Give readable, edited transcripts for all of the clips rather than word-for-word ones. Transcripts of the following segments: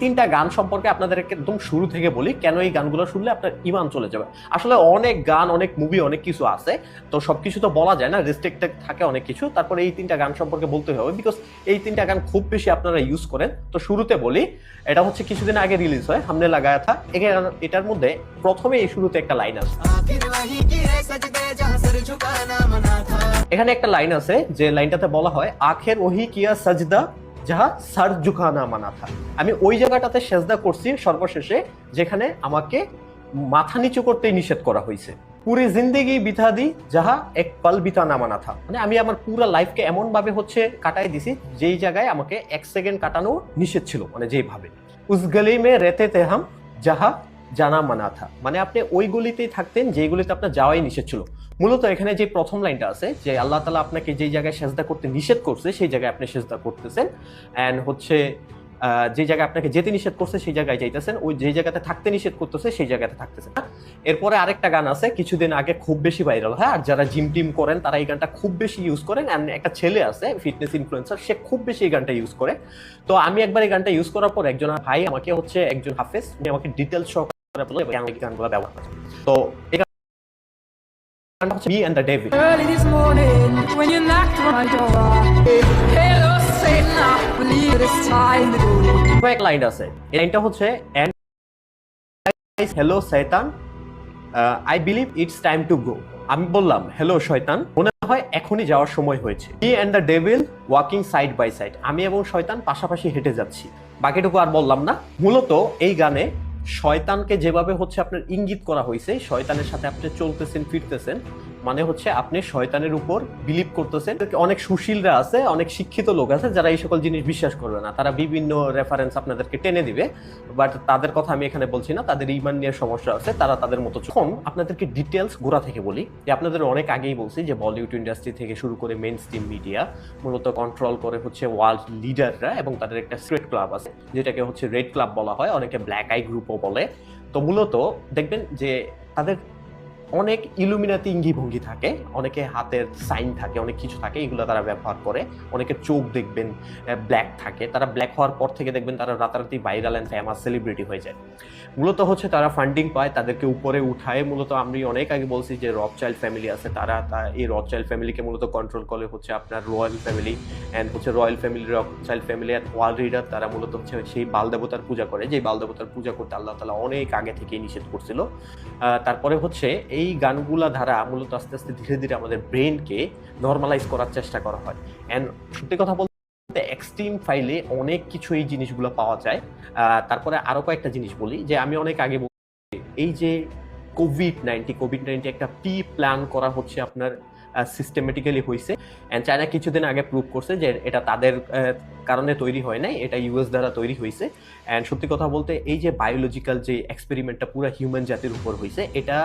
তিনটা গান সম্পর্কে আপনাদেরকে একদম শুরু থেকে বলি, কেন এই গানগুলো শুনলে আপনার ইমান চলে যাবে। আসলে অনেক গান, অনেক মুভি, অনেক কিছু আছে, তো সবকিছু তো বলা যায় না, রেস্ট্রিক্টেড থাকে অনেক কিছু। তারপরে এই তিনটা গান সম্পর্কে বলতে হবে, বিকজ এই তিনটা গান খুব বেশি আপনারা ইউজ করেন। তো শুরুতে বলি, এটা হচ্ছে কিছুদিন আগে রিলিজ হয়, হামনে লাগায়া থা। এটার মধ্যে প্রথমে এই শুরুতে একটা লাইন আছে, এখানে একটা লাইন আছে যে লাইনটাতে বলা হয় আখের ওহি কিয়া সাজদা যাহা সার ঝুকানা মানা থা। আমি ওই জায়গাটাতে সেজদা করছি সর্বশেষে, যেখানে আমাকে মাথা নিচু করতেই নিষেধ করা হয়েছে। পুরি জিন্দেগি বিতা দি যাহা এক পাল বিতা না মানা থা, মানে আমি আমার পুরো লাইফকে এমন ভাবে হচ্ছে কাটাই দিছি যেই জায়গায় আমাকে এক সেকেন্ড কাটানো নিষেধ ছিল, মানে যেভাবে উস গলি মে রেতে তে হাম যাহা জানা মানা থা, মানে আপনি ওই গলিতেই থাকতেন যেইগুলিতে আপনার যাওয়াই নিষেধ ছিল। মূলত এখানে যে প্রথম লাইনটা আছে যে আল্লাহ তাআলা আপনাকে যেই জায়গায় সেজদা করতে নিষেধ করছে সেই জায়গায় আপনি সেজদা করতেছেন, এন্ড হচ্ছে যে জায়গায় আপনাকে যেতে নিষেধ করছে সেই জায়গায় যাইতেছেন, ওই যে জায়গাতে থাকতে নিষেধ করতেছে সেই জায়গাতে থাকতেছেন। এরপরে আরেকটা গান আছে কিছুদিন আগে খুব বেশি ভাইরাল হয়, আর যারা জিম টিম করেন তারা এই গানটা খুব বেশি ইউজ করেন। একটা ছেলে আছে ফিটনেস ইনফ্লুয়েন্সার, সে খুব বেশি এই গানটা ইউজ করে। তো আমি একবার এই গানটা ইউজ করার পর একজন ভাই আমাকে হচ্ছে, একজন হাফেজ, উনি আমাকে ডিটেলস সহকারে বলে এই গানগুলো ব্যবহার করে। তো এই গানটা হচ্ছে Me and the Devil। Early this morning, when you knocked on my door, hello Satan, I believe it is time to go. এক লাইন আছে, এই লাইনটা হচ্ছে হ্যালো শয়তান, I believe it's time to go. আমি বললাম হ্যালো শয়তান, মনে হয় এখনই যাওয়ার সময় হয়েছে। Me and the devil walking side by side, আমি এবং শয়তান পাশাপাশি হেঁটে যাচ্ছি। বাকিটুকু আর বললাম না। মূলত এই গানে শয়তানকে যেভাবে হচ্ছে আপনার ইঙ্গিত করা হয়েছে, শয়তানের সাথে আপনি চলতেছেন ফিরতেছেন, মানে হচ্ছে আপনি শয়তানের উপর বিলিভ করতেছেন। অনেক সুশীলরা আছে, অনেক শিক্ষিত লোক আছে যারা এই সকল জিনিস বিশ্বাস করবে না, তারা বিভিন্ন রেফারেন্স আপনাদেরকে টেনে দিবে, বাট তাদের কথা আমি এখানে বলছি না, তাদের ইমান নিয়ে সমস্যা আছে, তারা তাদের মতো। এখন আপনাদেরকে ডিটেলস গোড়া থেকে বলি যে আপনাদের অনেক আগেই বলছি যে বলিউড ইন্ডাস্ট্রি থেকে শুরু করে মেইন স্ট্রিম মিডিয়া মূলত কন্ট্রোল করে হচ্ছে ওয়ার্ল্ড লিডাররা, এবং তাদের একটা সিক্রেট ক্লাব আছে যেটাকে হচ্ছে রেড ক্লাব বলা হয়, অনেকে ব্ল্যাক আই গ্রুপও বলে। তো মূলত দেখবেন যে তাদের অনেক ইলুমিনাতি ইঙ্গি ভঙ্গি থাকে, অনেকে হাতের সাইন থাকে, অনেক কিছু থাকে, এগুলো তারা ব্যবহার করে। অনেকের চোখ দেখবেন ব্ল্যাক থাকে, তারা ব্ল্যাক হওয়ার পর থেকে দেখবেন তারা রাতারাতি ভাইরাল অ্যান্ড ফেমাস সেলিব্রিটি হয়ে যায়। মূলত হচ্ছে তারা ফান্ডিং পায়, তাদেরকে উপরে উঠায়। মূলত আমি অনেক আগে বলছি যে রথচাইল্ড ফ্যামিলি আছে, তারা এই রথচাইল্ড ফ্যামিলিকে মূলত কন্ট্রোল করে হচ্ছে আপনার রয়্যাল ফ্যামিলি, অ্যান্ড হচ্ছে royal family, Rothschild family and world leader, তারা মূলত হচ্ছে সেই বাল দেবতার পূজা করে, যেই বাল দেবতার পূজা করতে আল্লাহ তাআলা অনেক আগে থেকেই নিষেধ করছিল। তারপরে হচ্ছে এই গানগুলা ধারা মূলত আস্তে আস্তে ধীরে ধীরে আমাদের ব্রেনকে নর্মালাইজ করার চেষ্টা করা হয়। অ্যান্ড সত্যি কথা বলতে এক্সট্রিম ফাইলে অনেক কিছু এই জিনিসগুলো পাওয়া যায়। তারপরে আরো কয়েকটা জিনিস বলি যে আমি অনেক আগে এই যে কোভিড-19 একটা প্ল্যান করা হচ্ছে আপনার সিস্টেমেটিক্যালি হয়েছে, অ্যান্ড চায়না কিছুদিন আগে প্রুভ করছে যে এটা তাদের কারণে তৈরি হয় নাই, এটা ইউএস দ্বারা তৈরি হয়েছে। অ্যান্ড সত্যি কথা বলতে এই যে বায়োলজিক্যাল যে এক্সপেরিমেন্টটা পুরো হিউম্যান জাতির উপর হয়েছে, এটা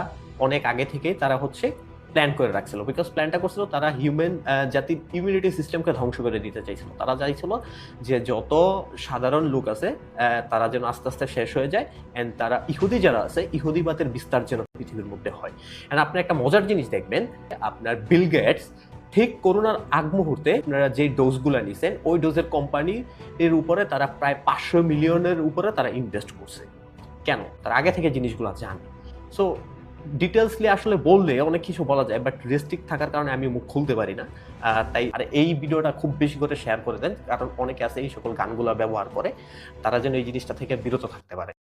অনেক আগে থেকে তারা হচ্ছে প্ল্যান করে রাখছিল, বিকজ প্ল্যানটা করছিল তারা হিউম্যান জাতির ইমিউনিটি সিস্টেমকে ধ্বংস করে দিতে চাইছিল। তারা চাইছিল যে যত সাধারণ লোক আছে তারা যেন আস্তে আস্তে শেষ হয়ে যায়, অ্যান্ড তারা ইহুদি যারা আছে ইহুদিবাদের বিস্তার যেন পৃথিবীর মধ্যে হয়। অ্যান্ড আপনি একটা মজার জিনিস দেখবেন, আপনার বিল গেটস ঠিক করোনার আগ মুহূর্তে আপনারা যে ডোজগুলো নিছেন ওই ডোজের কোম্পানির উপরে তারা প্রায় 500 মিলিয়নের উপরে তারা ইনভেস্ট করছে। কেন? তারা আগে থেকে জিনিসগুলো জানে। সো ডিটেলসলি আসলে বললে অনেক কিছু বলা যায়, বাট রেস্ট্রিক্ট থাকার কারণে আমি মুখ খুলতে পারি না। তাই আর এই ভিডিওটা খুব বেশি করে শেয়ার করে দেন, কারণ অনেকে আছে এই সকল গানগুলো ব্যবহার করে, তারা যেন এই জিনিসটা থেকে বিরত থাকতে পারে।